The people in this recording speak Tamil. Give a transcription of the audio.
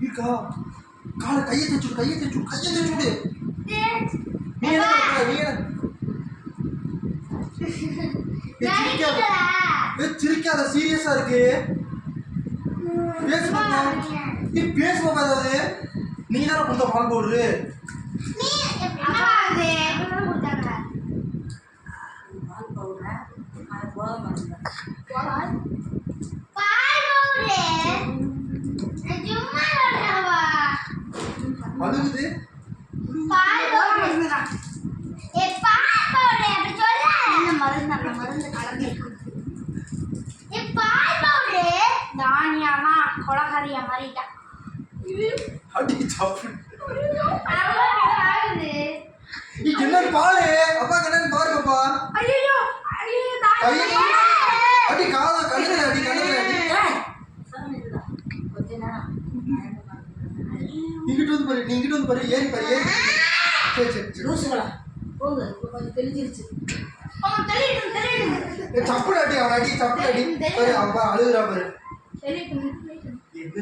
இருக்கா காலை கையை தேய்ச்சு கையை தேய்ச்சு கையை தேய்ச்சு விடு. நீ என்ன பண்ற? நீ என்ன சிரிக்காத சீரியஸா இருக்கு. பேசு பாப்பா. நீ பேசு பாப்பா. ஏதாவது நீ தானே கொடுத்த பால் பவுடரு. அழுகுது. கொலகாரியா மாறிட்டா. அடி சாப்பிடு. என்ன பாரு அப்பா கண்ணு பாரு பாப்பா. ஐயோ அடி கால கண்ணு அடி கண்ணு அடி. இங்கிட்டு வந்து பாரு இங்கிட்டு வந்து பாரு ஏறி பாரு ஏறி. சரி சரி லூசுகளா போங்க கொஞ்சம் தெளிஞ்சிருச்சு. சப்புடு அடி அவன் அடி சப்புடு அடி பாரு அவன் அழுகுறா பாரு. சரி எது